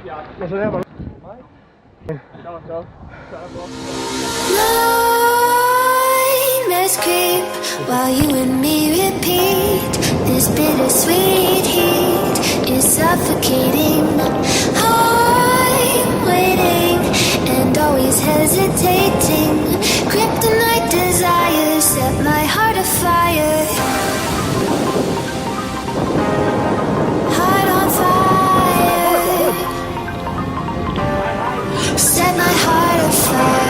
Lo so never. Nightmares creep while you and me repeat. This bittersweet heat is suffocating. I'm waiting and always hesitating. Kryptonite desires set my heart afire. Heart on fire. Set my heart afire.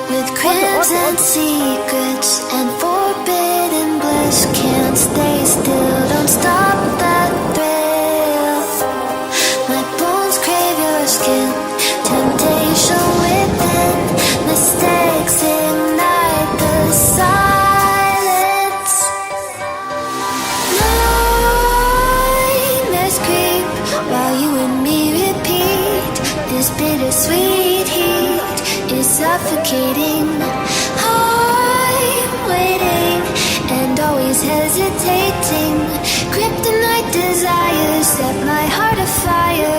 With crimson secrets and forbidden bliss, can't stay still, don't stop that thrill. My bones crave your skin, temptation within, mistakes ignite the silence. Nightmares creep while you and me repeat. This bittersweet heat is suffocating. I'm waiting and always hesitating. Kryptonite desires set my heart afire.